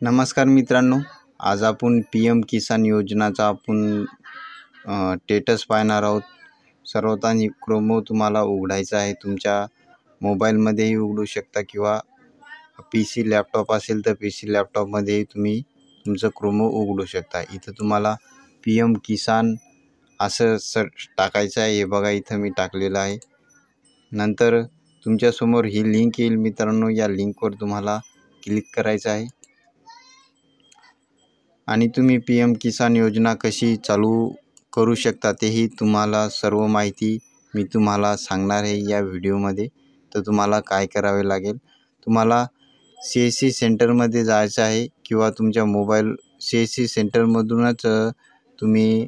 नमस्कार मित्रांनो, आज आपण PM किसान योजनाचा स्टेटस पाहणार आहोत. सर्वप्रथम क्रोमो तुम्हाला उघडायचा आहे. तुमच्या मोबाईलमध्येही उघडू शकता किंवा PC लॅपटॉप असेल तर PC लॅपटॉपमध्येही तुम्ही तुमचं क्रोमो उघडू शकता. इथं तुम्हाला PM किसान असं टाकायचं आहे. हे बघा, इथं मी टाकलेलं आहे. नंतर तुमच्यासमोर ही लिंक येईल मित्रांनो. या लिंकवर तुम्हाला क्लिक करायचं आहे आणि तुम्ही PM किसान योजना कशी चालू करू शकता तेही तुम्हाला सर्व माहिती मी तुम्हाला सांगणार आहे या व्हिडिओमध्ये. तर तुम्हाला काय करावे लागेल, तुम्हाला CSC सेंटरमध्ये जायचं आहे किंवा तुमच्या मोबाईल CSC सेंटरमधूनच तुम्ही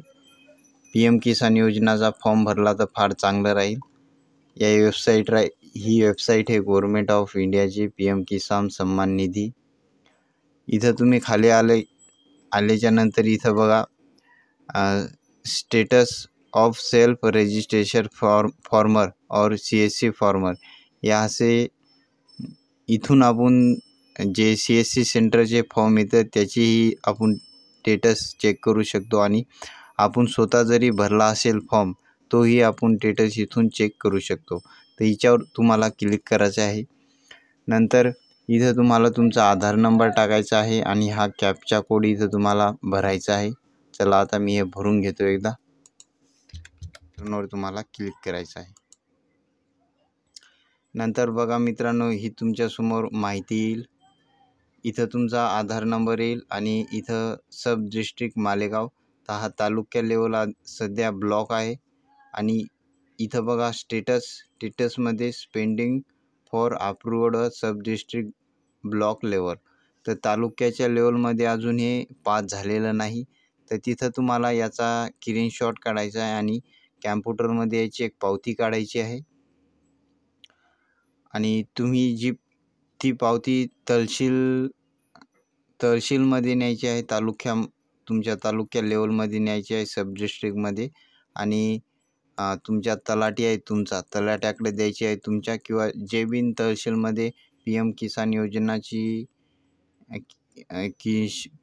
PM किसान योजनाचा फॉर्म भरला तर फार चांगलं राहील. या ही वेबसाईट आहे गव्हर्नमेंट ऑफ इंडियाची PM किसान सन्मान निधी. इथं तुम्ही खाली आल्याच्या नंतर इथं बघा, status of self registration farmer और CSC फॉर्मर या असे इथून आपण जे CSC सेंटरचे फॉर्म येतात त्याचीही आपण स्टेटस चेक करू शकतो आणि आपण स्वतः जरी भरला असेल फॉर्म तोही आपण स्टेटस इथून चेक करू शकतो. तर याच्यावर तुम्हाला क्लिक करायचं आहे. नंतर इथं तुम्हाला तुमचा आधार नंबर टाकायचा आहे आणि हा कॅप्चा कोड इथं तुम्हाला भरायचा आहे. चला आता मी हे भरून घेतो एकदा. तुम्हाला क्लिक करायचं आहे. नंतर बघा मित्रांनो, ही तुमच्यासमोर माहिती येईल. इथं तुमचा आधार नंबर येईल आणि इथं सब डिस्ट्रिक्ट मालेगाव, तर हा तालुक्या लेवलला सध्या ब्लॉक आहे. आणि इथं बघा स्टेटसमध्ये spending for approved sub district block level, तर तालुक्याच्या लेवलमध्ये अजून हे पास झालेलं नाही. तर तिथं तुम्हाला याचा स्क्रीनशॉट काढायचा आहे आणि कॅम्प्युटरमध्ये याची एक पावती काढायची आहे आणि तुम्ही ती पावती तहसीलमध्ये न्यायची आहे. तुमच्या तालुक्या लेवलमध्ये न्यायची आहे, सब डिस्ट्रिक्टमध्ये. आणि तुमच्या तलाठी आहे, तलाट्याकडे द्यायची आहे तुमच्या, किंवा जे बिन तहसीलमध्ये PM किसान योजनाची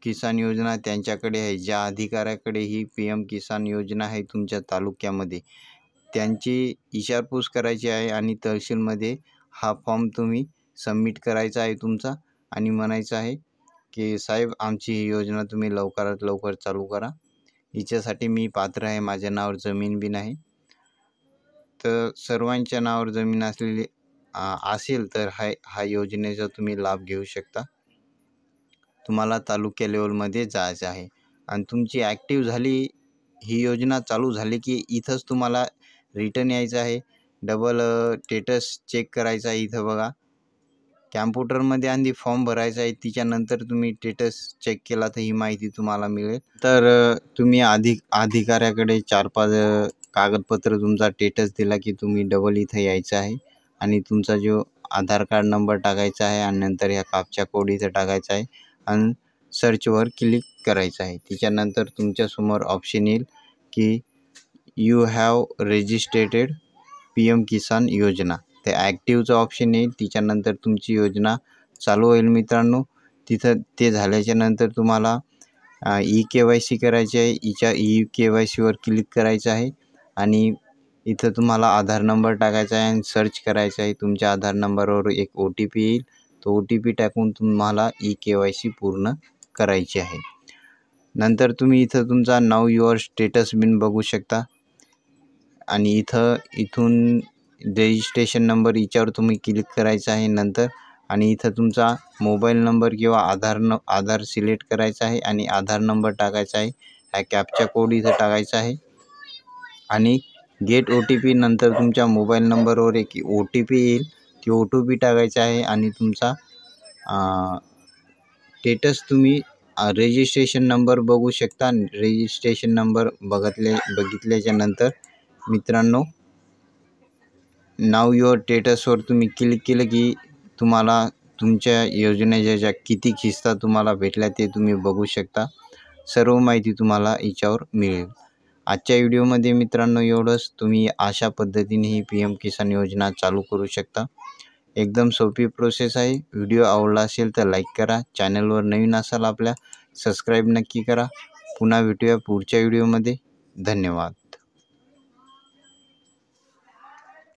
किसान योजना त्यांच्याकडे आहे, ज्या अधिकाऱ्याकडे ही PM किसान योजना आहे तुमच्या तालुक्यामध्ये, त्यांची विचारपूस करायची आहे आणि तहसीलमध्ये हा फॉर्म तुम्ही सबमिट करायचा आहे तुमचा आणि म्हणायचं आहे की साहेब, आमची ही योजना तुम्ही लवकरात लवकर चालू करा. हिच्यासाठी मी पात्र आहे, माझ्या नावावर जमीन बी नाही. तर सर्वांच्या नावावर जमीन असेल तर हा योजनेचा तुम्ही लाभ घेऊ शकता. तुम्हाला तालुक्या लेवलमध्ये जायचं आहे आणि तुमची ॲक्टिव्ह झाली, ही योजना चालू झाली की इथंच तुम्हाला रिटर्न यायचं आहे. डबल स्टेटस चेक करायचा आहे. इथं बघा, कॅम्प्युटरमध्ये आधी फॉर्म भरायचा आहे, त्याच्यानंतर तुम्ही स्टेटस चेक केला तर ही माहिती तुम्हाला मिळेल. तर तुम्ही अधिकाऱ्याकडे 4-5 कागदपत्र तुमचा स्टेटस दिला की तुम्ही डबल इथं यायचं आहे आणि तुमचा जो आधार कार्ड नंबर टाकायचा आहे आणि नंतर ह्या कॅप्चा कोड इथं टाकायचा आहे आणि सर्चवर क्लिक करायचं आहे. त्याच्यानंतर तुमच्यासमोर ऑप्शन येईल की यू हॅव रजिस्ट्रेटेड PM किसान योजना, ते ॲक्टिव्हचं ऑप्शन येईल. त्याच्यानंतर तुमची योजना चालू होईल मित्रांनो. तिथं ते झाल्याच्या नंतर तुम्हाला EKYC करायची आहे. EKYCवर क्लिक करायचं आहे आणि इथं तुम्हाला आधार नंबर टाकायचा आहे आणि सर्च करायचं आहे. तुमच्या आधार नंबरवर एक OTP येईल. तो OTP टाकून तुम्हाला EKYC पूर्ण करायची आहे. नंतर तुम्ही इथं तुमचा नाव युअर स्टेटस बिन बघू शकता आणि इथून रजिस्ट्रेशन नंबर याच्यावर तुम्ही क्लिक करायचं आहे नंतर. आणि इथं तुमचा मोबाईल नंबर किंवा आधार सिलेक्ट करायचा आहे आणि आधार नंबर टाकायचा आहे. हा कॅप्चा कोड इथं टाकायचा आहे आणि गेट OTP, नंतर तुमच्या मोबाईल नंबरवर एक OTP येईल. ती OTP टाकायचा आहे आणि तुमचा स्टेटस तुम्ही रजिस्ट्रेशन नंबर बघू शकता. रजिस्ट्रेशन नंबर बघितल्याच्या नंतर मित्रांनो, नाव युअर स्टेटसवर तुम्ही क्लिक केलं की तुम्हाला तुमच्या योजनेच्या ज्या किती किस्ता तुम्हाला भेटल्या ते तुम्ही बघू शकता. सर्व माहिती तुम्हाला याच्यावर मिळेल. आजच्या व्हिडिओमध्ये मित्रांनो एवढंच. तुम्ही अशा पद्धतीने ही PM किसान योजना चालू करू शकता. एकदम सोपी प्रोसेस आहे. व्हिडिओ आवडला असेल तर लाईक करा. चॅनलवर नवीन असाल आपल्या सबस्क्राईब नक्की करा. पुन्हा भेटूया पुढच्या व्हिडिओमध्ये. धन्यवाद.